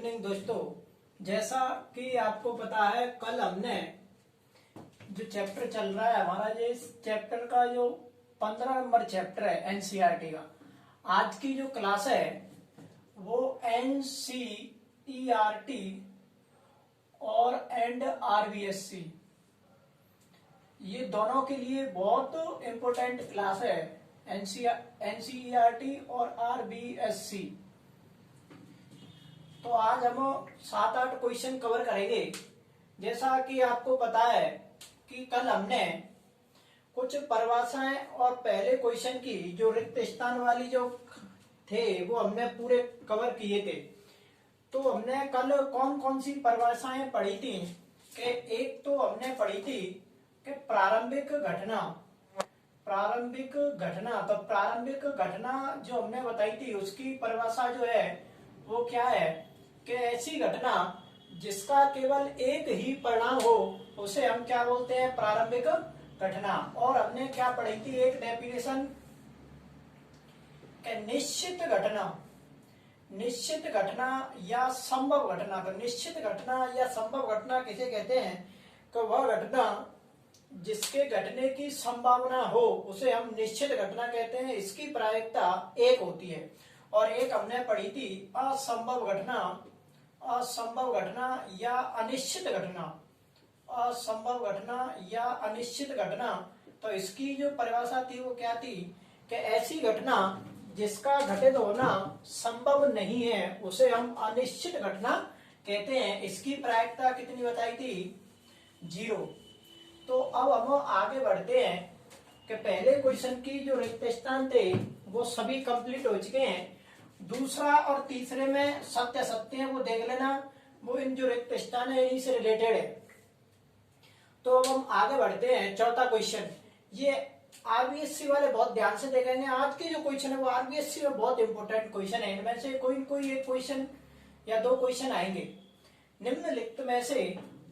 Evening दोस्तों। जैसा कि आपको पता है, कल हमने जो चैप्टर चल रहा है हमारा, ये इस चैप्टर का जो 15 नंबर चैप्टर है एनसीईआरटी का, आज की जो क्लास है वो एनसीईआरटी और एंड आरबीएससी, ये दोनों के लिए बहुत इंपॉर्टेंट क्लास है। एनसीईआरटी और आरबीएससी। तो आज हम 7-8 क्वेश्चन कवर करेंगे। जैसा कि आपको पता है कि कल हमने कुछ परिभाषाएं और पहले क्वेश्चन की जो रिक्त स्थान वाली जो थे वो हमने पूरे कवर किए थे। तो हमने कल कौन कौन सी परिभाषाएं पढ़ी थी कि एक तो हमने पढ़ी थी कि प्रारंभिक घटना। तो प्रारंभिक घटना जो हमने बताई थी उसकी परिभाषा जो है वो क्या है कि ऐसी घटना जिसका केवल एक ही परिणाम हो उसे हम क्या बोलते हैं, प्रारंभिक घटना। और हमने क्या पढ़ी थी, एक डेफिनेशन कि निश्चित घटना या संभव घटना। तो निश्चित घटना या संभव घटना किसे कहते हैं कि वह घटना जिसके घटने की संभावना हो उसे हम निश्चित घटना कहते हैं। इसकी प्रायिकता 1 होती है। और एक हमने पढ़ी थी असंभव घटना या अनिश्चित घटना। तो इसकी जो परिभाषा थी वो क्या थी कि ऐसी घटना जिसका घटित होना संभव नहीं है उसे हम अनिश्चित घटना कहते हैं। इसकी प्रायिकता कितनी बताई थी, 0। तो अब हम आगे बढ़ते हैं कि पहले क्वेश्चन की जो रिक्त स्थान थे वो सभी कंप्लीट हो चुके हैं। दूसरा और तीसरे में सत्य असत्य है वो देख लेना, वो इन जो रिक्त स्थान है इन्हीं से रिलेटेड है। तो अब हम आगे बढ़ते हैं। चौथा क्वेश्चन, ये आरबीएससी वाले बहुत ध्यान से देखेंगे। आज की जो क्वेश्चन है वो आरबीएससी में बहुत इंपॉर्टेंट क्वेश्चन है। इनमें से कोई एक क्वेश्चन या 2 क्वेश्चन आएंगे। निम्नलिखित में से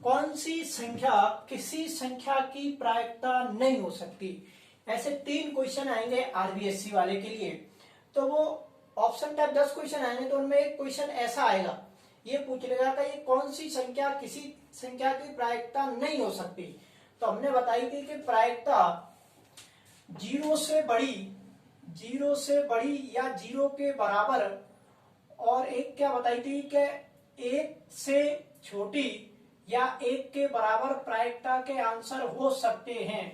कौन सी संख्या किसी संख्या की प्रायिकता नहीं हो सकती? ऐसे 3 क्वेश्चन आएंगे आरबीएससी वाले के लिए। तो वो ऑप्शन टाइप 10 क्वेश्चन आएंगे, तो उनमें एक क्वेश्चन ऐसा आएगा, ये पूछ लेगा कि ये कौन सी संख्या किसी संख्या की प्रायिकता नहीं हो सकती। तो हमने बताई थी कि प्रायिकता 0 से बड़ी या 0 के बराबर, और एक क्या बताई थी कि 1 से छोटी या 1 के बराबर प्रायिकता के आंसर हो सकते हैं।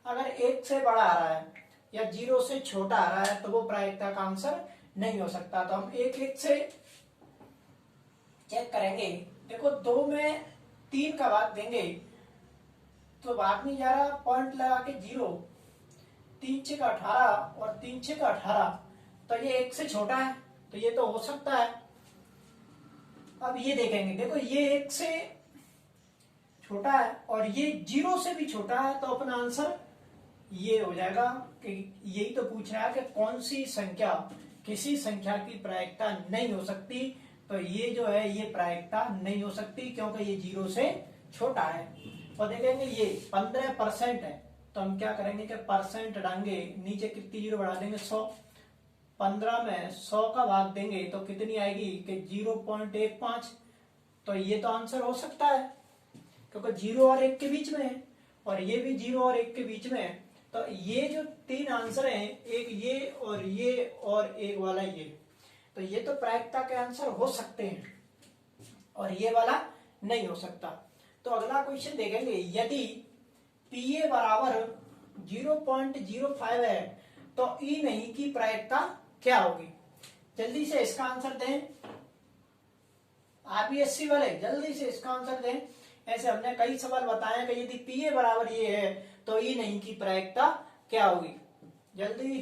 अगर 1 से बड़ा आ रहा है या 0 से छोटा आ रहा है तो वो प्रायिकता का आंसर नहीं हो सकता। तो हम एक से चेक करेंगे। देखो 2 में 3 का भाग देंगे तो भाग नहीं जा रहा, पॉइंट लगा के 0, 3 6 का 18 और 3 6 का 18। तो ये 1 से छोटा है तो ये तो हो सकता है। अब ये देखेंगे, देखो ये 1 से छोटा है और ये 0 से भी छोटा है, तो अपना आंसर ये हो जाएगा कि यही तो पूछ रहा है कि कौन सी संख्या किसी संख्या की प्रायिकता नहीं हो सकती। तो ये जो है ये प्रायिकता नहीं हो सकती क्योंकि ये 0 से छोटा है। और देखेंगे ये 15% है, तो हम क्या करेंगे कि परसेंट डालेंगे, नीचे कितनी 0 बढ़ा देंगे, 100। 15 में 100 का भाग देंगे तो कितनी आएगी कि 0.15। तो ये तो आंसर हो सकता है क्योंकि 0 और 1 के बीच में है, और ये भी 0 और 1 के बीच में है। तो ये जो 3 आंसर हैं, एक ये और एक वाला ये, तो ये तो प्रायिकता के आंसर हो सकते हैं और ये वाला नहीं हो सकता। तो अगला क्वेश्चन देखेंगे, यदि पीए बराबर 0.05 है तो ई नहीं की प्रायिकता क्या होगी? जल्दी से इसका आंसर दें आरबीएससी वाले, जल्दी से इसका आंसर दें। ऐसे हमने कई सवाल बताए कि यदि पीए बराबर ये है तो ई नहीं की प्रायिकता क्या होगी? जल्दी।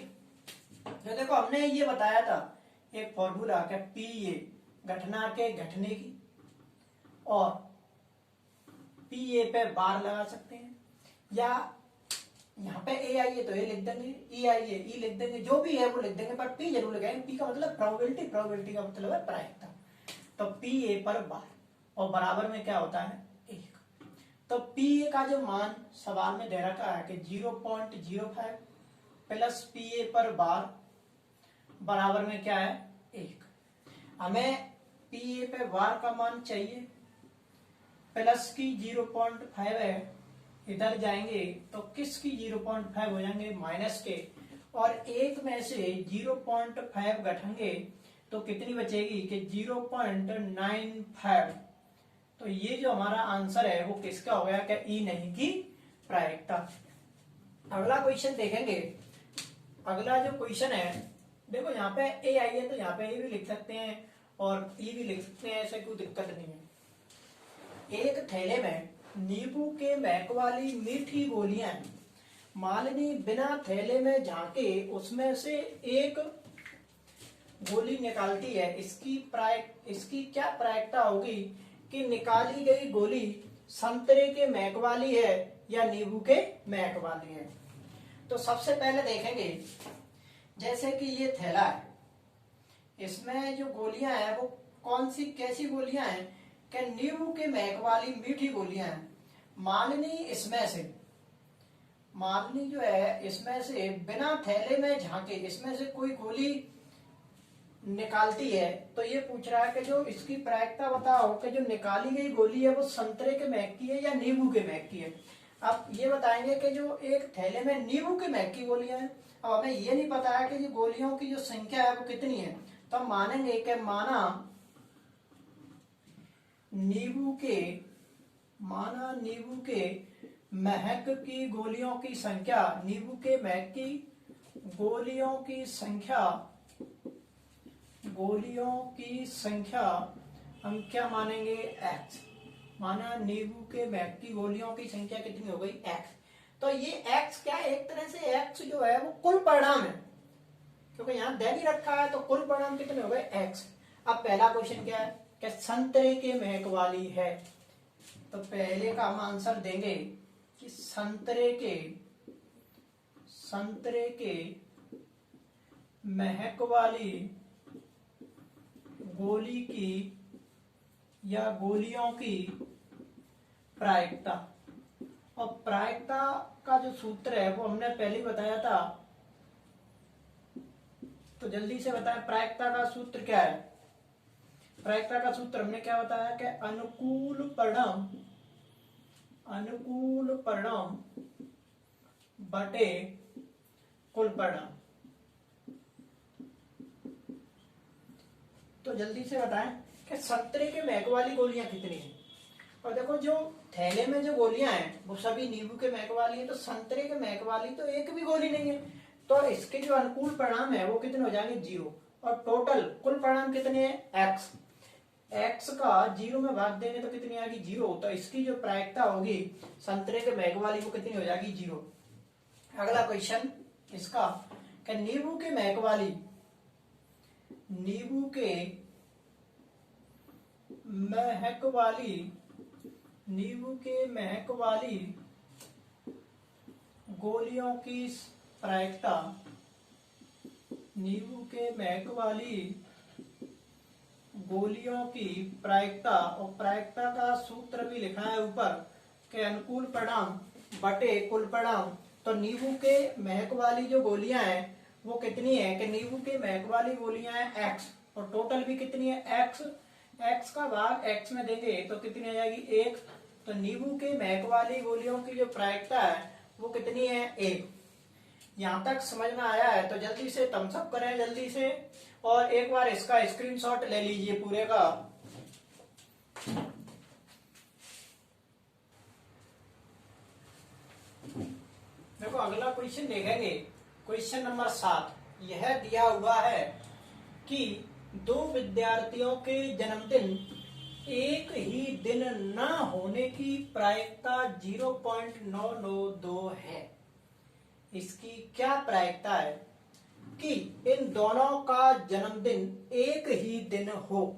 जो देखो हमने ये बताया था एक फॉर्मूला कि पीए घटना के घटने की, और पीए पे बार लगा सकते हैं, या यहाँ पे ए आई है तो ए लिख देंगे, ई आई है ई लिख देंगे, जो भी है वो लिख देंगे, पर पी जरूर लगाएंगे। पी का मतलब प्रोबेबिलिटी का मतलब है प्रायिकता। तो पी ए पर बार, और बराबर में क्या होता है, 1। तो पी ए का जो मान सवाल में दे रखा है कि 0.05 प्लस पी ए पर बार बराबर में क्या है, 1। हमें पी ए पे वार का मान चाहिए, प्लस की 0.5 है, इधर जाएंगे तो किसकी 0.5 हो जाएंगे, माइनस के, और एक में से 0.5 घटाएंगे तो कितनी बचेगी कि 0.95। तो ये जो हमारा आंसर है वो किसका हो गया, क्या ई नहीं की प्रायिकता। अगला क्वेश्चन देखेंगे। अगला जो क्वेश्चन है, देखो यहाँ पे ए आई है तो यहाँ पे ए भी लिख सकते हैं और ई भी लिख सकते हैं, ऐसे कोई दिक्कत नहीं है। एक थैले में नींबू के महक वाली मीठी गोलियां हैं। मालिनी बिना थैले में झांके उसमें से एक गोली निकालती है। इसकी क्या प्रायिकता होगी कि निकाली गई गोली संतरे के महक वाली है या नींबू के महक वाली है। तो सबसे पहले देखेंगे, जैसे कि ये थैला है, इसमें जो गोलियां हैं वो कौन सी कैसी गोलियां हैं, कि नींबू के महक वाली मीठी गोलियां हैं। मालिनी जो है इसमें से बिना थैले में झांके इसमें से कोई गोली निकालती है। तो ये पूछ रहा है कि जो इसकी प्रायिकता बताओ कि जो निकाली गई गोली है वो संतरे के महक की है या नींबू के महक की है। अब ये बताएंगे कि जो एक थैले में नींबू के महक की गोलियां हैं, अब हमें ये नहीं पता है कि ये गोलियों की जो संख्या है वो कितनी है। तो हम मानेंगे कि माना नींबू के महक की गोलियों की संख्या, नींबू के महक की गोलियों की संख्या हम क्या मानेंगे, x। माना नींबू के महक की गोलियों की संख्या कितनी हो गई, x। तो ये x क्या, एक तरह से x जो है वो कुल परिणाम है, क्योंकि यहाँ दे नहीं रखा है, तो कुल परिणाम कितने हो गए, x। अब पहला क्वेश्चन क्या है कि संतरे के महक वाली है। तो पहले का हम आंसर देंगे कि संतरे के महक वाली गोली की या गोलियों की प्रायिकता। और प्रायिकता का जो सूत्र है वो हमने पहले ही बताया था, तो जल्दी से बताएं प्रायिकता का सूत्र क्या है। प्रायिकता का सूत्र हमने क्या बताया कि अनुकूल परिणाम बटे कुल परिणाम। तो जल्दी से बताएं कि संतरे के महक वाली गोलियां कितनी हैं। और देखो जो थैले में जो गोलियां हैं वो सभी नींबू के महक वाली है, तो संतरे के महक वाली तो एक भी गोली नहीं है। तो इसके जो अनुकूल परिणाम है वो कितने हो जाएंगे, 0। और टोटल कुल परिणाम कितने हैं, x का 0 में भाग देंगे तो कितनी आएगी, 0। तो इसकी जो प्रायिकता होगी संतरे के महक वाली वो कितनी हो जाएगी, 0। अगला क्वेश्चन इसका कि नींबू के महक वाली गोलियों की प्रायिकता, नींबू के महक वाली गोलियों की प्रायिकता, और प्रायिकता का सूत्र भी लिखा है ऊपर के अनुकूल परिणाम बटे कुल परिणाम। तो नींबू के महक वाली जो गोलियां हैं वो कितनी है कि नींबू के महक वाली गोलियां हैं x, और टोटल भी कितनी है x का भाग x में देंगे तो कितनी आ जाएगी, 1। तो नींबू के महक वाली गोलियों की जो प्रायिकता है वो कितनी है, 1। यहाँ तक समझ में आया है तो जल्दी से थम्स अप करें जल्दी से, और एक बार इसका स्क्रीनशॉट ले लीजिए पूरे का। देखो अगला क्वेश्चन देखेंगे, क्वेश्चन नंबर 7। यह दिया हुआ है कि 2 विद्यार्थियों के जन्मदिन एक ही दिन न होने की प्रायिकता 0.992 है। इसकी क्या प्रायिकता है कि इन दोनों का जन्मदिन एक ही दिन हो।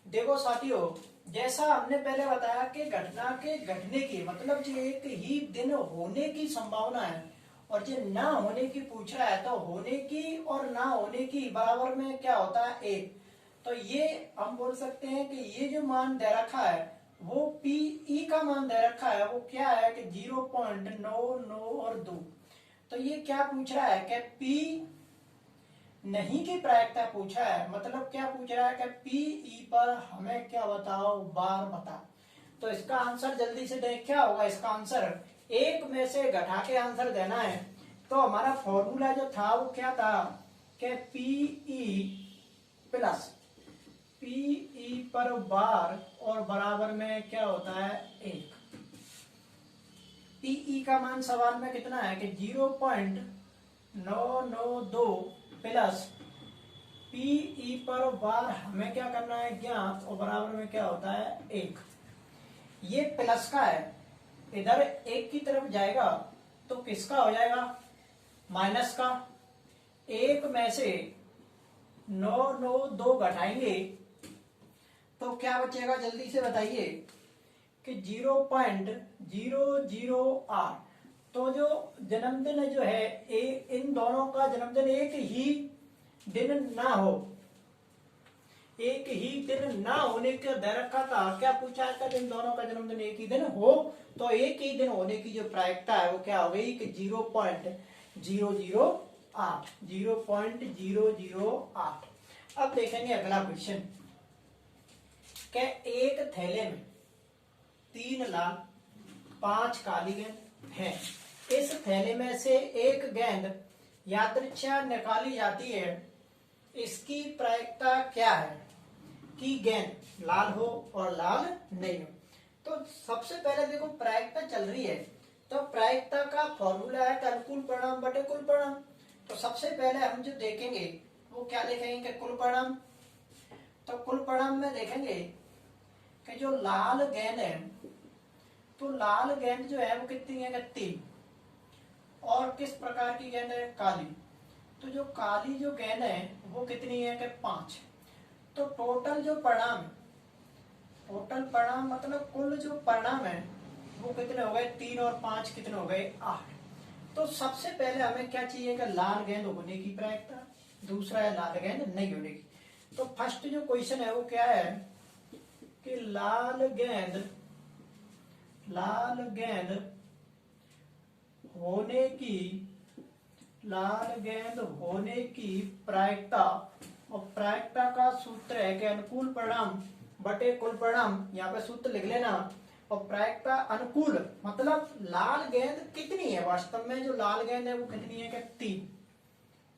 देखो साथियों, जैसा हमने पहले बताया कि घटना के घटने की मतलब जो एक ही दिन होने की संभावना है, और जो ना होने की पूछ रहा है तो होने की और ना होने की बराबर में क्या होता है, 1। तो ये हम बोल सकते हैं कि ये जो मान दे रखा है वो पी का मान दे रखा है वो क्या है कि 0.99 और 2। तो ये क्या पूछ रहा है कि P नहीं की प्रायिकता पूछा है, मतलब क्या पूछ रहा है कि पीई पर हमें क्या बताओ, बार बताओ। तो इसका आंसर जल्दी से देख, क्या होगा इसका आंसर, एक में से घटा के आंसर देना है। तो हमारा फॉर्मूला जो था वो क्या था कि पीई प्लस पीई पर बार और बराबर में क्या होता है 1। पीई का मान सवाल में कितना है कि 0.992 प्लस पीई पर बार हमें क्या करना है ज्ञात और बराबर में क्या होता है 1। ये प्लस का है, इधर 1 की तरफ जाएगा तो किसका हो जाएगा, माइनस का। 1 में से 992 घटाएंगे तो क्या बचेगा, जल्दी से बताइए कि 0.008। तो जो जन्मदिन जो है इन दोनों का जन्मदिन एक ही दिन ना हो, एक ही दिन ना होने का दे रखा था, क्या पूछा था, इन दोनों का जन्मदिन एक ही दिन हो, तो एक ही दिन होने की जो प्रायिकता है वो क्या हो गई कि 0.008। 0.008। अब देखेंगे अगला क्वेश्चन, क्या एक थैले में 3 लाल 5 काली गेंद है। इस थैले में से एक गेंद यादृच्छा निकाली जाती है, इसकी प्रायिकता क्या है कि गेंद लाल हो और लाल नहीं हो। तो सबसे पहले देखो प्रायिकता चल रही है, तो प्रायिकता का फॉर्मूला है अनुकूल परिणाम बटे कुल परिणाम। तो सबसे पहले हम जो देखेंगे वो क्या देखेंगे कि कुल परिणाम। तो कुल परिणाम में देखेंगे कि जो लाल गेंद है, तो लाल गेंद जो है वो कितनी है, 3। और किस प्रकार की गेंद है, काली। तो जो काली जो गेंद है वो कितनी है कि 5। तो टोटल जो परिणाम, टोटल परिणाम मतलब कुल जो परिणाम है वो कितने हो गए, 3 और 5 कितने हो गए, 8। तो सबसे पहले हमें क्या चाहिए कि लाल गेंद होने की प्रायिकता, दूसरा है लाल गेंद नहीं होने की। तो फर्स्ट जो क्वेश्चन है वो क्या है कि लाल गेंद होने की प्रायिकता, और प्रायिकता का सूत्र है कि अनुकूल परिणाम बटे कुल परिणाम, यहाँ पे सूत्र लिख लेना। और प्रायिकता अनुकूल मतलब लाल गेंद कितनी है, वास्तव में जो लाल गेंद है वो कितनी है कि 3,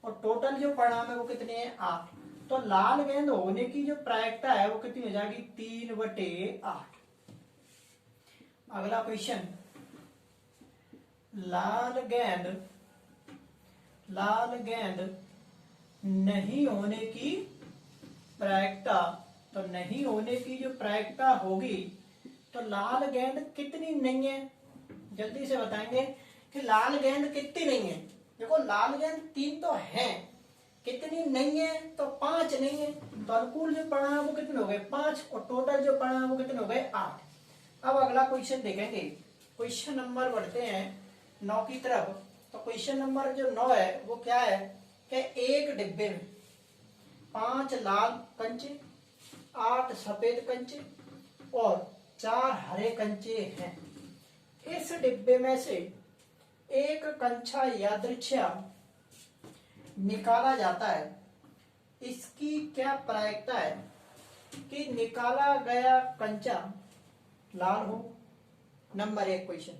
और टोटल जो परिणाम है वो कितने हैं, 8। तो लाल गेंद होने की जो प्रायिकता है वो कितनी हो जाएगी, 3/8। अगला क्वेश्चन, लाल गेंद नहीं होने की प्रायिकता। तो नहीं होने की जो प्रायिकता होगी, तो लाल गेंद कितनी नहीं है, जल्दी से बताएंगे कि लाल गेंद कितनी नहीं है। देखो लाल गेंद 3 तो है, कितनी नहीं है, तो 5 नहीं है। तो अनुकूल जो परिणाम वो कितने हो गए, 5, और टोटल जो परिणाम वो कितने हो गए, 8। अब अगला क्वेश्चन देखेंगे, क्वेश्चन नंबर बढ़ते हैं 9 की तरफ। तो क्वेश्चन नंबर जो 9 है वो क्या है कि एक डिब्बे में 5 लाल कंचे, 8 सफेद कंचे और 4 हरे कंचे हैं। इस डिब्बे में से एक कंचा यादृच्छा निकाला जाता है, इसकी क्या प्रायिकता है कि निकाला गया कंचा लाल हो, नंबर 1 क्वेश्चन।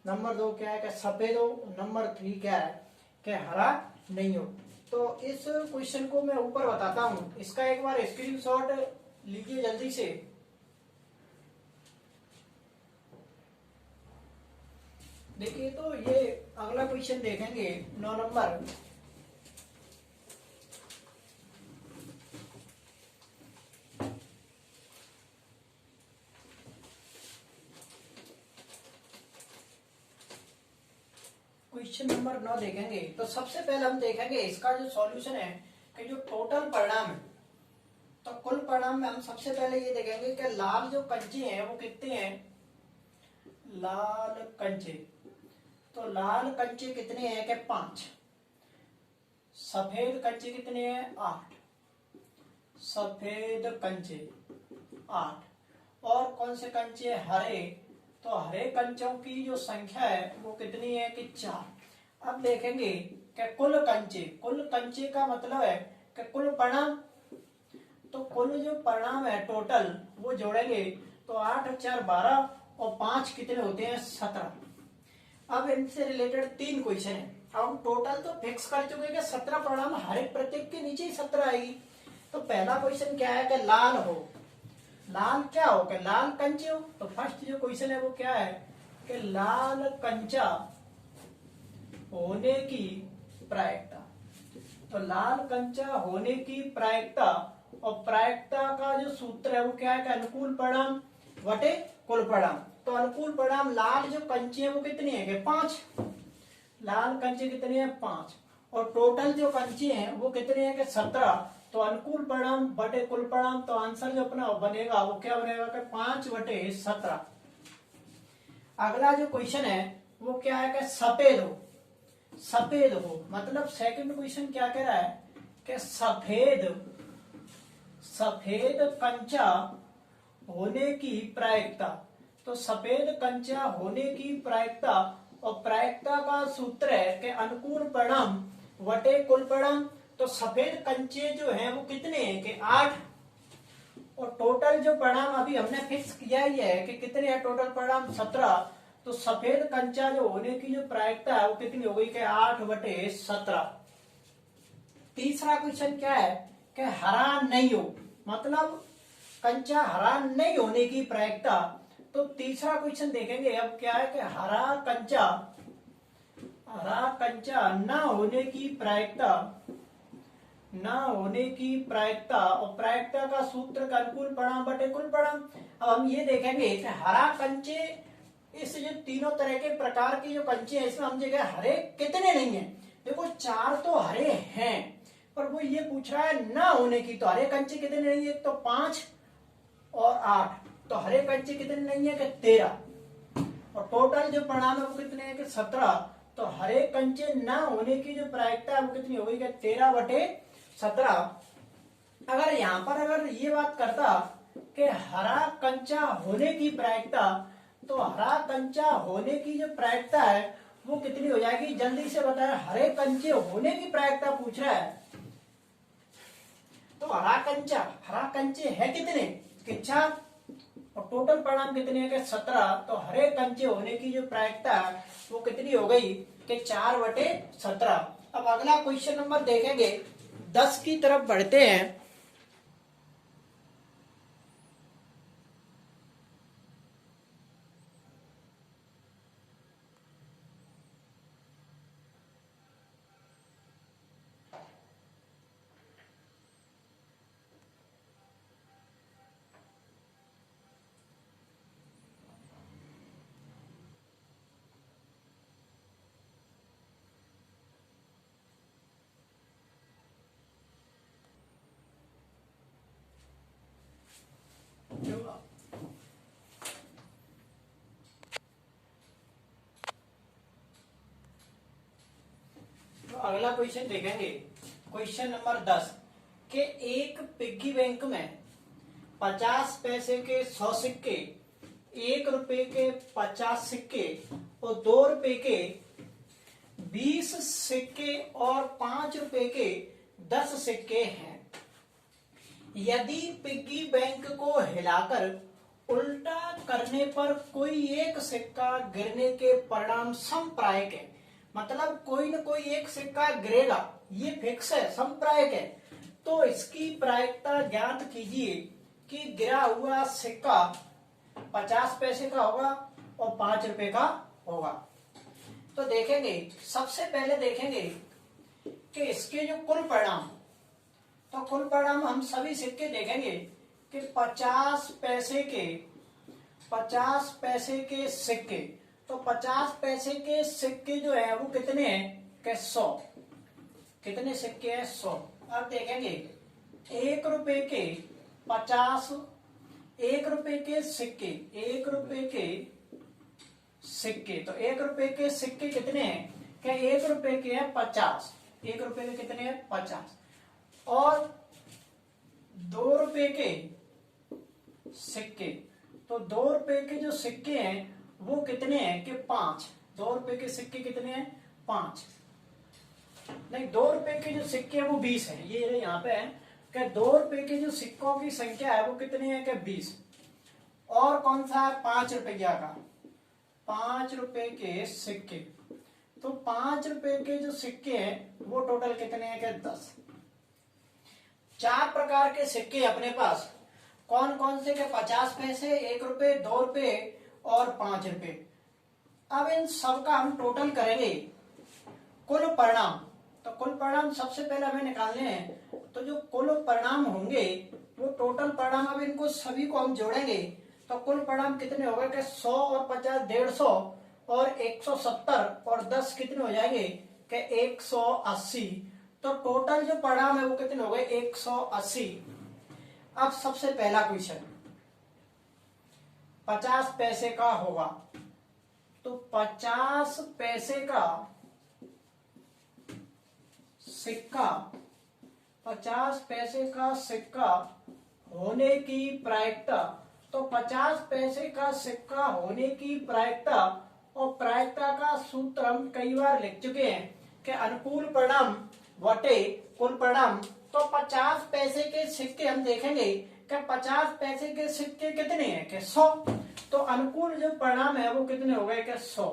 नंबर 2 क्या है कि सफेद हो, नंबर 3 क्या है कि हरा नहीं हो। तो इस क्वेश्चन को मैं ऊपर बताता हूं, इसका एक बार स्क्रीनशॉट लीजिए जल्दी से। देखिए तो ये अगला क्वेश्चन देखेंगे 9 नंबर। क्वेश्चन नंबर 9 देखेंगे तो सबसे पहले हम देखेंगे इसका जो सॉल्यूशन है कि जो टोटल परिणाम है, तो कुल परिणाम में हम सबसे पहले ये देखेंगे कि लाल जो कंचे हैं वो कितने हैं, लाल कंचे। तो लाल कंचे कितने हैं कि 5, सफेद कंचे कितने हैं, 8, सफेद कंचे 8। और कौन से कंचे, हरे। तो हरे कंचों की जो संख्या है वो कितनी है कि 4। अब देखेंगे कि कुल कंचे का मतलब है कि कुल परिणाम। तो कुल जो परिणाम है टोटल वो जोड़ेंगे तो 8 और 4 12 और 5 कितने होते हैं 17। अब इनसे रिलेटेड 3 क्वेश्चन है। अब हम टोटल तो फिक्स कर चुके हैं कि 17 परिणाम, हर एक प्रत्येक के नीचे ही 17 आएगी। तो पहला क्वेश्चन क्या है कि लाल हो, लाल क्या हो कि लाल कंचे हो। तो फर्स्ट जो क्वेश्चन है वो क्या है कि लाल कंचा होने की प्रायिकता। तो लाल कंचा होने की प्रायिकता, और प्रायिकता का जो सूत्र है वो क्या है कि अनुकूल परिणाम वटे कुल परिणाम। तो अनुकूल परिणाम लाल जो कंचे हैं वो कितने हैं कि 5, लाल कंचे कितने हैं 5, और टोटल जो कंचे हैं वो कितने हैं कि 17। तो अनुकूल परिणाम बटे कुल परिणाम, तो आंसर जो अपना बनेगा वो क्या बनेगा कि 5/17। अगला जो क्वेश्चन है वो क्या है कि सफेद हो, सफेद हो मतलब सेकंड क्वेश्चन क्या कह रहा है कि सफेद कंचा होने की प्रायिकता। तो सफेद कंचा होने की प्रायिकता, और प्रायिकता का सूत्र है कि अनुकूल परिणाम वटे कुल परिणाम। तो सफेद कंचे जो हैं वो कितने हैं कि 8, और टोटल जो परिणाम अभी हमने फिक्स किया ही है कि कितने हैं टोटल परिणाम 17। तो सफेद कंचा जो होने की जो प्रायिकता है वो कितनी हो गई कि 8/17। तीसरा क्वेश्चन क्या है कि हरा नहीं हो, मतलब कंचा हरा नहीं होने की प्रायिकता। तो तीसरा क्वेश्चन देखेंगे अब क्या है कि हरा कंचा न होने की प्रायिकता, न होने की प्रायिकता, और प्रायिकता का सूत्र का अनुकूल परिणाम बटे कुल परिणाम। अब हम ये देखेंगे कि हरा कंचे, इस जो तीनों तरह के प्रकार के जो कंचे हैं इसमें हम देखेंगे हरे कितने नहीं है। देखो 4 तो हरे हैं, पर वो ये पूछ रहा है ना होने की। तो हरे कंचे कितने नहीं है, तो 5 और 8, तो हरे कंचे कितने नहीं है कि 13, और टोटल जो परिणाम है वो कितने हैं कि 17। तो हरे कंचे ना होने की जो प्रायिकता है वो कितनी हो गई कि 13/17। अगर यहाँ पर अगर ये बात करता कि हरा कंचा होने की प्रायिकता, तो हरा कंचा होने की जो प्रायिकता है वो कितनी हो जाएगी, जल्दी से बताया। हरे कंचे होने की प्रायिकता पूछ रहा है, तो हरा कंचे है कितने कि 4, और टोटल परिणाम कितने हैं कि 17। तो हरे कंचे होने की जो प्रायिकता है वो कितनी हो गई कि 4/17। अब अगला क्वेश्चन नंबर देखेंगे 10 की तरफ बढ़ते हैं। तो अगला क्वेश्चन देखेंगे क्वेश्चन नंबर 10 के एक पिग्गी बैंक में 50 पैसे के 100 सिक्के, 1 रुपए के 50 सिक्के और 2 रुपए के 20 सिक्के और 5 रुपए के 10 सिक्के हैं। यदि पिग्गी बैंक को हिलाकर उल्टा करने पर कोई एक सिक्का गिरने के परिणाम समप्रायिक है, मतलब कोई न कोई एक सिक्का गिरेगा, ये फिक्स है, समप्रायिक है। तो इसकी प्रायिकता ज्ञात कीजिए कि गिरा हुआ सिक्का 50 पैसे का होगा और 5 रुपए का होगा। तो देखेंगे, सबसे पहले देखेंगे कि इसके जो कुल परिणाम, तो कुल परिणाम हम सभी सिक्के देखेंगे कि 50 पैसे के सिक्के, तो 50 पैसे के सिक्के जो है वो कितने हैं कि 100, कितने सिक्के हैं 100। अब देखेंगे 1 रुपए के 50, 1 रुपए के सिक्के, 1 रुपए के सिक्के, तो 1 रुपए के सिक्के कितने हैं कि 1 रुपए के हैं 50, 1 रुपए के कितने हैं 50, और 2 रुपए के सिक्के, तो 2 रुपए के जो सिक्के हैं वो कितने हैं कि 5, 2 रुपए के सिक्के कितने हैं 5। नहीं, 2 रुपए के जो सिक्के हैं वो 20 है, ये यहाँ पे है कि 2 रुपए के जो सिक्कों की संख्या है वो कितनी है कि 20। और कौन सा है 5 रुपया का, 5 रुपए के सिक्के। तो 5 रुपए के जो सिक्के हैं वो टोटल कितने हैं कि 10। 4 प्रकार के सिक्के अपने पास, कौन कौन से के 50 पैसे, 1 रुपए, 2 रुपए और 5 रुपए। अब इन सब का हम टोटल करेंगे कुल परिणाम। तो कुल परिणाम सबसे पहले हमें निकालने हैं। तो जो कुल परिणाम होंगे वो टोटल परिणाम, अब इनको सभी को हम जोड़ेंगे तो कुल परिणाम कितने हो गए कि 100 और 50 150 और 170 और 10 कितने हो जाएंगे कि 180। तो टोटल जो परिणाम है वो कितने हो गए 180। अब सबसे पहला क्वेश्चन 50 पैसे का होगा। तो 50 पैसे का सिक्का, 50 पैसे का सिक्का होने की प्रायिकता। तो 50 पैसे का सिक्का होने की प्रायिकता, और प्रायिकता का सूत्र हम कई बार लिख चुके हैं कि अनुकूल परिणाम बटे कुल परिणाम। तो 50 पैसे के सिक्के हम देखेंगे कि 50 पैसे के सिक्के कितने हैं कि 100। तो अनुकूल जो परिणाम है वो कितने हो गए कि 100।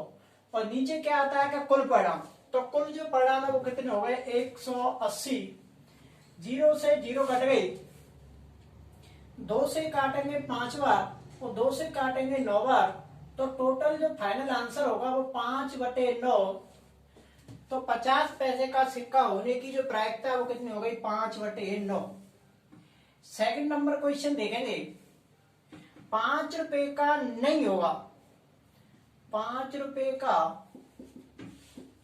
और नीचे क्या आता है कि कुल परिणाम। तो कुल जो परिणाम है वो कितने हो गए 180। 0 से 0 कट गई, 2 से काटेंगे 5 बार और 2 से काटेंगे 9 बार। तो टोटल जो फाइनल आंसर होगा वो 5/9। तो 50 पैसे का सिक्का होने की जो प्रायिकता है वो कितनी हो गई 5/9। सेकंड नंबर क्वेश्चन देखेंगे। 5 रुपए का नहीं होगा, 5 रुपए का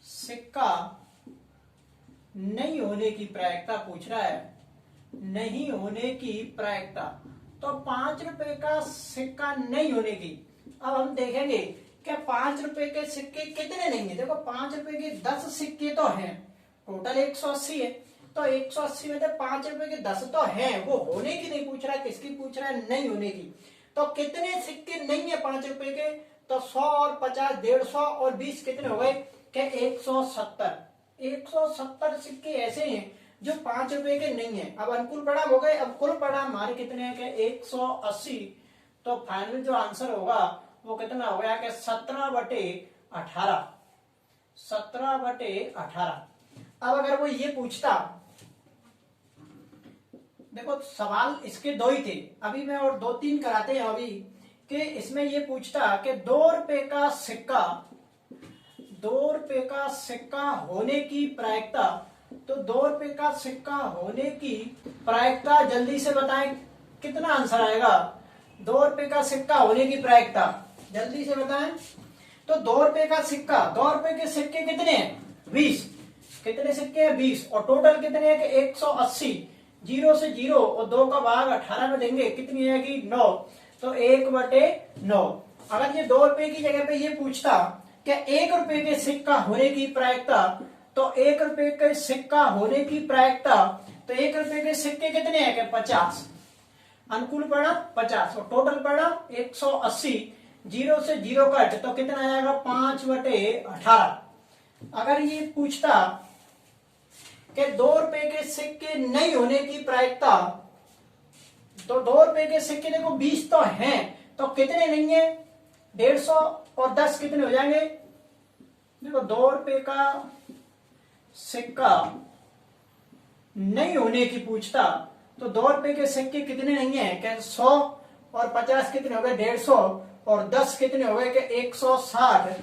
सिक्का नहीं होने की प्रायिकता पूछ रहा है, नहीं होने की प्रायिकता। तो 5 रुपए का सिक्का नहीं होने की, अब हम देखेंगे कि 5 रुपए के सिक्के कितने नहीं है। देखो 5 रुपए के 10 सिक्के तो हैं, टोटल 180 है। तो 180 में से 5 रुपए के 10 तो हैं, वो होने की नहीं पूछ रहा है, किसकी पूछ रहा है नहीं होने की। तो कितने सिक्के नहीं है 5 रुपए के, तो 100 और 50 150 और 20 कितने हो गए कि 170। 170 सिक्के ऐसे हैं जो 5 रुपए के नहीं है। अब अनुकूल परिणाम हो गए। अब कुल परिणाम हमारे कितने हैं कि 180। तो फाइनल जो आंसर होगा वो कितना हो गया कि 17/18। 17/18। अब अगर वो ये पूछता, देखो सवाल इसके 2 ही थे, अभी मैं और 2-3 कराते हैं अभी, कि इसमें ये पूछता कि 2 रुपए का सिक्का, 2 रुपए का सिक्का होने की प्रायिकता। तो 2 रुपए का सिक्का होने की प्रायिकता जल्दी से बताएं कितना आंसर आएगा। 2 रुपए का सिक्का होने की प्रायिकता जल्दी से बताएं। तो 2 रुपए का सिक्का, 2 रुपए के सिक्के कितने हैं 20। कितने सिक्के हैं 20 और टोटल कितने हैं कि 180। 0 से 0 और 2 का भाग 18 में देंगे, कितनी आएगी 9। तो 1/9। अगर ये 2 रुपए की जगह पे ये पूछता कि 1 रुपए के सिक्का होने की प्रायिकता, तो 1 रुपए के सिक्का होने की प्रायिकता, तो 1 रुपए के सिक्के कितने हैं कि 50। अनुकूल परिणाम 50 और टोटल परिणाम 180। 0 से 0 कट तो कितना आएगा 5/18। अगर ये पूछता कि 2 रुपए के सिक्के नहीं होने की प्रायिकता, तो 2 रुपए के सिक्के देखो 20 तो हैं, तो कितने नहीं है 150 और 10 कितने हो जाएंगे। देखो 2 रुपए का सिक्का नहीं होने की पूछता, तो 2 रुपए के सिक्के कितने नहीं है क्या 100 और 50 कितने हो गए 150 और 10 कितने हो गए कि 160।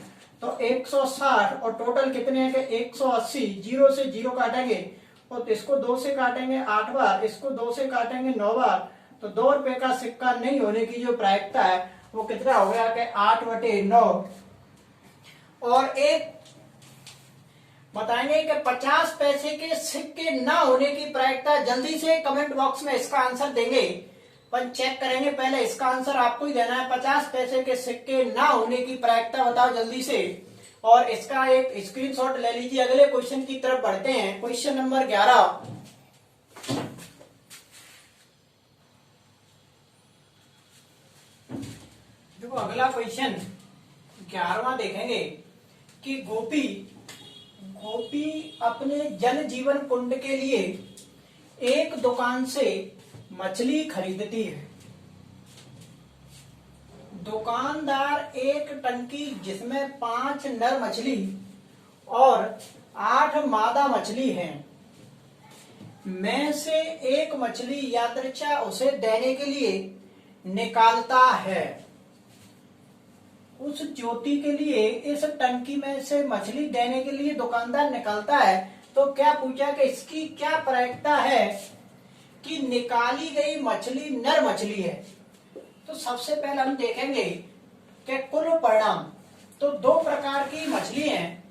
तो 160 और टोटल कितने हैं कि 180। 0 से 0 काटेंगे और इसको 2 से काटेंगे 8 बार, इसको 2 से काटेंगे 9 बार। तो 2 रुपए का सिक्का नहीं होने की जो प्रायिकता है वो कितना हो गया कि 8/9। और एक बताएंगे कि 50 पैसे के सिक्के ना होने की प्रायिकता, जल्दी से कमेंट बॉक्स में इसका आंसर देंगे। पर चेक करेंगे पहले, इसका आंसर आपको ही देना है। 50 पैसे के सिक्के ना होने की प्रायिकता बताओ जल्दी से, और इसका एक स्क्रीनशॉट ले लीजिए। अगले क्वेश्चन की तरफ बढ़ते हैं, क्वेश्चन नंबर 11। देखो अगला क्वेश्चन 11वां देखेंगे कि गोपी गोपी अपने जल जीवन कुंड के लिए एक दुकान से मछली खरीदती है। दुकानदार एक टंकी जिसमें 5 नर मछली और 8 मादा मछली हैं में से एक मछली यादृच्छा उसे देने के लिए निकालता है। उस ज्योति के लिए इस टंकी में से मछली देने के लिए दुकानदार निकालता है, तो क्या पूछा कि इसकी क्या प्रायिकता है कि निकाली गई मछली नर मछली है। तो सबसे पहले हम देखेंगे कि कुल परिणाम। तो 2 प्रकार की मछली हैं।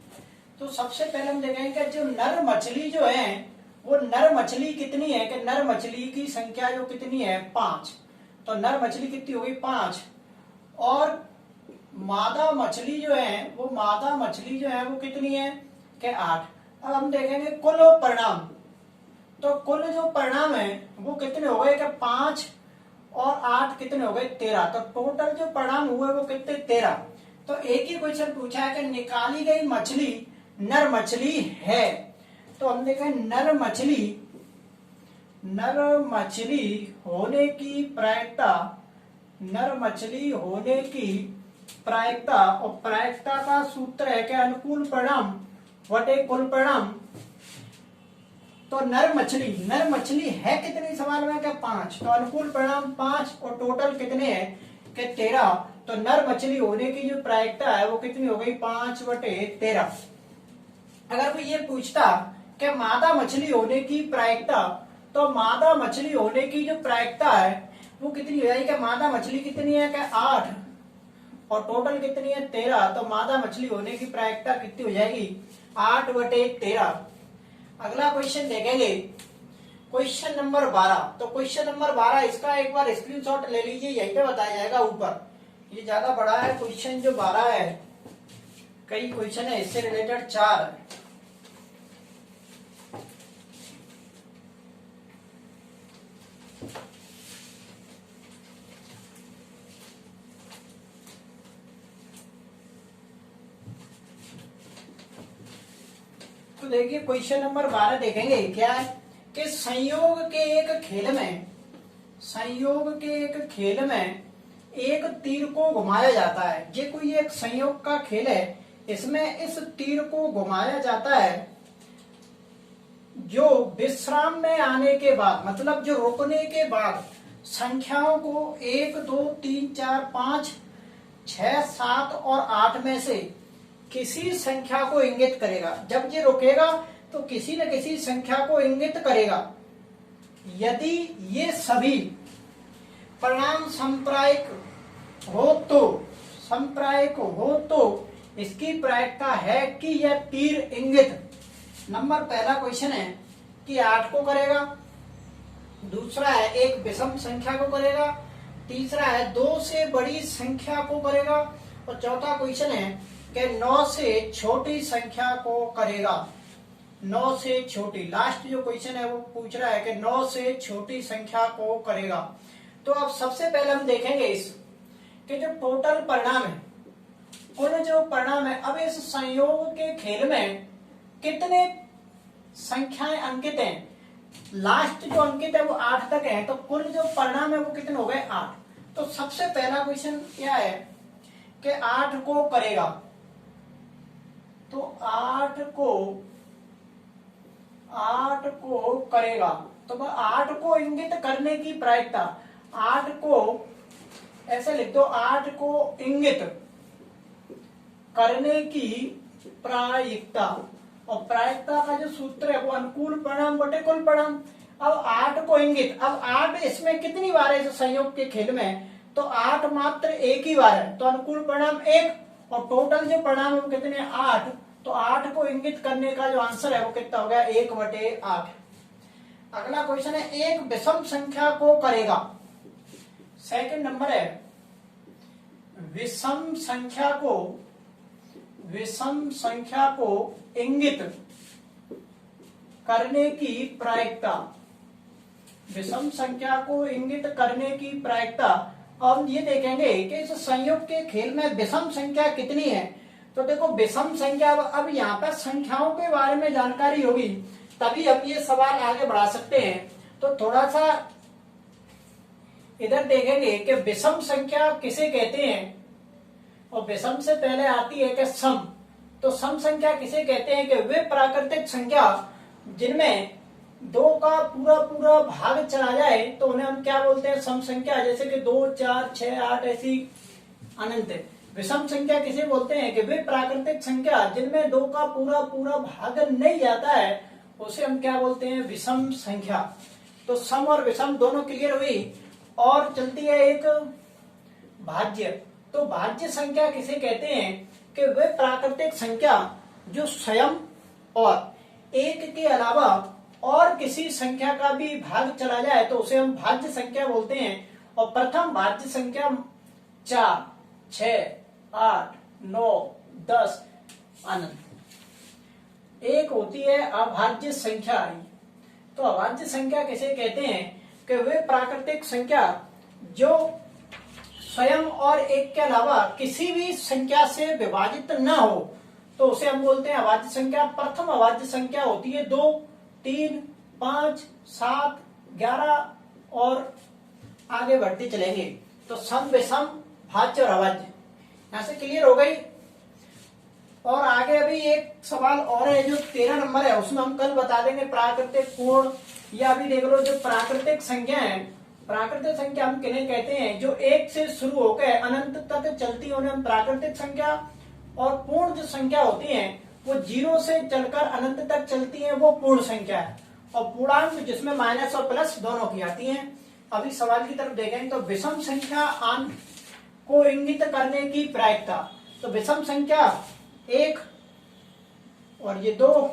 तो सबसे पहले हम देखेंगे कि जो नर मछली जो है वो नर मछली कितनी है, कि नर मछली की संख्या जो कितनी है 5। तो नर मछली कितनी होगी 5, और मादा मछली जो है वो मादा मछली जो है वो कितनी है कि 8। अब हम देखेंगे कुल परिणाम। तो कुल जो परिणाम है वो कितने हो गए कि 5 और 8 कितने हो गए 13। तो टोटल जो परिणाम हुए वो कितने 13। तो एक ही क्वेश्चन पूछा है कि निकाली गई मछली नर मछली है। तो हम देखें नर मछली होने की प्रायिकता, नर मछली होने की प्रायिकता, और प्रायिकता का सूत्र है कि अनुकूल परिणाम वटे कुल परिणाम। तो नर मछली है कितनी सवाल में क्या 5। तो अनुकूल परिणाम 5 और टोटल कितने हैं कि 13। तो नर मछली होने की जो प्रायिकता है वो कितनी हो गई 5/13। अगर कोई ये पूछता कि मादा मछली होने की प्रायिकता, तो मादा मछली होने की जो प्रायिकता है वो कितनी हो जाएगी कि मादा मछली कितनी है कि 8 और टोटल कितनी है 13। तो मादा मछली होने की प्रायिकता कितनी हो जाएगी 8/13। अगला क्वेश्चन देखेंगे क्वेश्चन नंबर 12। तो क्वेश्चन नंबर 12 इसका एक बार स्क्रीनशॉट ले लीजिए, यहीं पे बताया जाएगा ऊपर। ये ज्यादा बड़ा है क्वेश्चन जो 12 है, कई क्वेश्चन है इससे रिलेटेड 4 है। तो देखिए क्वेश्चन नंबर 12 देखेंगे क्या है कि संयोग के एक खेल में एक तीर को घुमाया जाता है। ये कोई एक संयोग का खेल है, इसमें इस तीर को घुमाया जाता है जो विश्राम में आने के बाद, मतलब जो रुकने के बाद संख्याओं को 1 2 3 4 5 6 7 और 8 में से किसी संख्या को इंगित करेगा। जब ये रुकेगा तो किसी न किसी संख्या को इंगित करेगा। यदि ये सभी परिणाम संप्रायिक हो तो इसकी प्रायिकता है कि यह तीर इंगित, नंबर पहला क्वेश्चन है कि 8 को करेगा, दूसरा है एक विषम संख्या को करेगा, तीसरा है 2 से बड़ी संख्या को करेगा, और चौथा क्वेश्चन है कि 9 से छोटी संख्या को करेगा। 9 से छोटी, लास्ट जो क्वेश्चन है वो पूछ रहा है कि 9 से छोटी संख्या को करेगा। तो अब सबसे पहले हम देखेंगे इस कि जो टोटल परिणाम है, कुल जो परिणाम है, अब इस संयोग के खेल में कितने संख्याएं अंकित हैं। लास्ट जो अंकित है वो 8 तक है, तो कुल जो परिणाम है वो कितने हो गए 8। तो सबसे पहला क्वेश्चन क्या है कि 8 को करेगा। तो 8 को करेगा, तो 8 को इंगित करने की प्रायिकता, 8 को ऐसे लिख दो, 8 को इंगित करने की प्रायिकता, और प्रायिकता का जो सूत्र है वो अनुकूल परिणाम बटे कुल परिणाम। अब 8 को इंगित, अब 8 इसमें कितनी बार है इस संयोग के खेल में, तो 8 मात्र एक ही बार है, तो अनुकूल परिणाम 1, और टोटल जो परिणाम है वो कितने 8। तो 8 को इंगित करने का जो आंसर है वो कितना हो गया 1/8। अगला क्वेश्चन है एक विषम संख्या को करेगा। सेकंड नंबर है विषम संख्या को इंगित करने की प्रायिकता, विषम संख्या को इंगित करने की प्रायिकता। अब ये देखेंगे कि इस संयोग के खेल में विषम संख्या कितनी है। तो देखो विषम संख्या, अब यहाँ पर संख्याओं के बारे में जानकारी होगी तभी हम ये सवाल आगे बढ़ा सकते हैं। तो थोड़ा सा इधर देखेंगे कि विषम संख्या किसे कहते हैं, और विषम से पहले आती है कि सम। तो सम संख्या किसे कहते हैं कि वे प्राकृतिक संख्या जिनमें 2 का पूरा पूरा भाग चला जाए तो उन्हें हम क्या बोलते हैं, सम संख्या। जैसे कि 2, 4, 6, 8 ऐसी अनंत। विषम संख्या किसे बोलते हैं कि वे प्राकृतिक संख्या जिनमें 2 का पूरा पूरा भाग नहीं जाता है, उसे हम क्या बोलते हैं, विषम संख्या। तो सम और विषम दोनों क्लियर हुई। और चलती है एक भाज्य। तो भाज्य संख्या किसे कहते हैं कि वे प्राकृतिक संख्या जो स्वयं और एक के अलावा और किसी संख्या का भी भाग चला जाए तो उसे हम भाज्य संख्या बोलते हैं। और प्रथम भाज्य संख्या 4, 6, 8, 9, 10 अनंत। एक होती है अभाज्य संख्या। तो अभाज्य संख्या किसे कहते हैं कि वे प्राकृतिक संख्या जो स्वयं और एक के अलावा किसी भी संख्या से विभाजित न हो तो उसे हम बोलते हैं अभाज्य संख्या। प्रथम अभाज्य संख्या होती है 2, 3, 5, 7, 11 और आगे बढ़ते चलेंगे। तो सम, विषम, भाज्य और अभाज्य यहां से क्लियर हो गई। और आगे अभी एक सवाल और है जो 13 नंबर है, उसमें हम कल बता देंगे प्राकृतिक, पूर्ण, या अभी देख लो जो प्राकृतिक संख्या है। प्राकृतिक संख्या हम किन्हें कहते हैं, जो 1 से शुरू होकर अनंत तक चलती है उन्हें हम प्राकृतिक संख्या। और पूर्ण जो संख्या होती है वो 0 से चलकर अनंत तक चलती है, वो पूर्ण संख्या है। और पूर्णांक जिसमें माइनस और प्लस दोनों की आती हैं। अभी सवाल की तरफ देखेंगे तो विषम संख्या अंक को इंगित करने की प्रायिकता। तो विषम संख्या 1 और ये 2,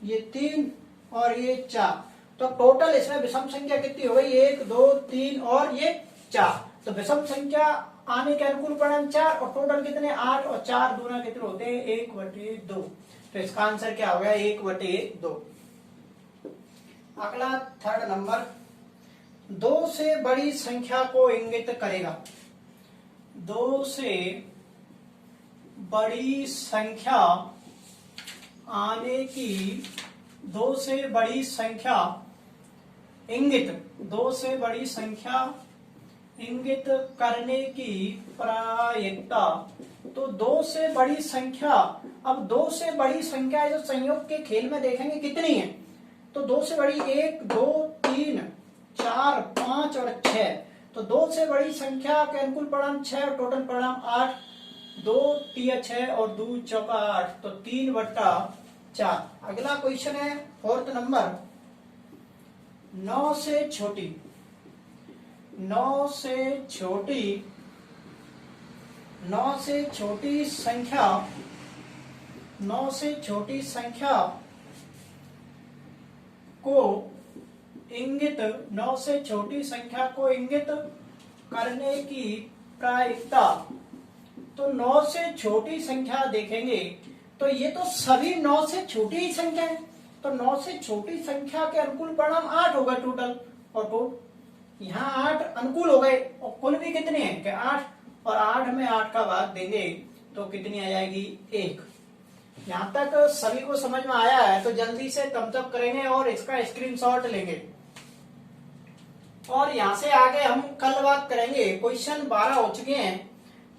ये 3 और ये 4। तो टोटल इसमें विषम संख्या कितनी हो गई, 1, 2, 3 और ये 4। तो विषम संख्या आने के अनुकूल परिणाम 4 और टोटल कितने 8 और 4 दूना कितने होते हैं 1/2। तो इसका आंसर क्या हो गया 1/2। अगला 3rd नंबर, 2 से बड़ी संख्या को इंगित करेगा। 2 से बड़ी संख्या आने की, 2 से बड़ी संख्या इंगित, 2 से बड़ी संख्या इंगित करने की प्रायिकता। तो 2 से बड़ी संख्या, अब 2 से बड़ी संख्या जो संयोग के खेल में देखेंगे कितनी है। तो 2 से बड़ी 1, 2, 3, 4, 5 और 6। तो 2 से बड़ी संख्या के अनुकूल परिणाम 6 और टोटल परिणाम 8। 2 3 6 और 2 चौका 8। तो 3/4। अगला क्वेश्चन है 4th नंबर, 9 से छोटी, 9 से छोटी, 9 से छोटी संख्या, 9 से छोटी संख्या को इंगित, 9 से छोटी संख्या को इंगित करने की प्रायिकता। तो 9 से छोटी संख्या देखेंगे तो ये तो सभी 9 से छोटी ही संख्या है। तो 9 से छोटी संख्या के अनुकूल परिणाम 8 हो गए टोटल। और यहाँ 8 अनुकूल हो गए और कुल भी कितने हैं कि 8। और 8 में 8 का भाग देंगे तो कितनी आ जाएगी 1। यहाँ तक सभी को समझ में आया है तो जल्दी से थम्स अप करेंगे और इसका स्क्रीनशॉट लेंगे। और यहाँ से आगे हम कल बात करेंगे। क्वेश्चन 12 हो चुके हैं।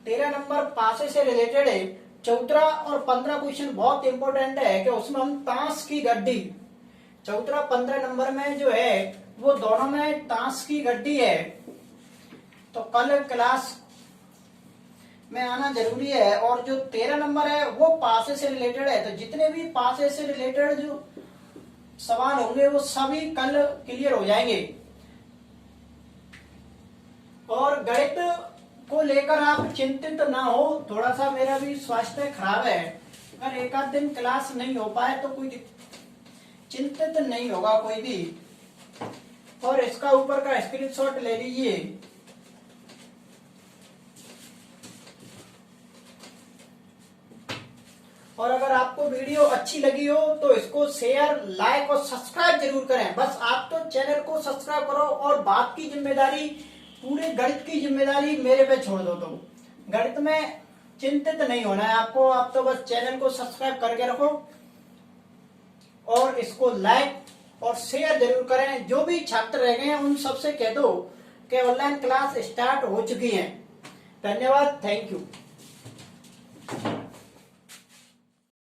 13 नंबर पासे से रिलेटेड है। 14 और 15 क्वेश्चन बहुत इंपॉर्टेंट है कि उसमें हम ताश की गड्डी, 14 15 नंबर में जो है वो दोनों में ताश की गड्डी है। तो कल क्लास में आना जरूरी है। और जो 13 नंबर है वो पासे से रिलेटेड है। तो जितने भी पासे से रिलेटेड जो सवाल होंगे वो सभी कल क्लियर हो जाएंगे। और गणित को लेकर आप चिंतित ना हो, थोड़ा सा मेरा भी स्वास्थ्य खराब है। अगर एक आध दिन क्लास नहीं हो पाए तो कोई चिंतित नहीं होगा कोई भी। और इसका ऊपर का स्क्रीनशॉट ले लीजिए। और अगर आपको वीडियो अच्छी लगी हो तो इसको शेयर, लाइक और सब्सक्राइब जरूर करें। बस आप तो चैनल को सब्सक्राइब करो और बात की जिम्मेदारी, पूरे गणित की जिम्मेदारी मेरे पे छोड़ दो। तो गणित में चिंतित नहीं होना है आपको। आप तो बस चैनल को सब्सक्राइब करके रखो और इसको लाइक और शेयर जरूर करें। जो भी छात्र रह गए हैं उन सबसे कह दो कि ऑनलाइन क्लास स्टार्ट हो चुकी है। धन्यवाद, थैंक यू।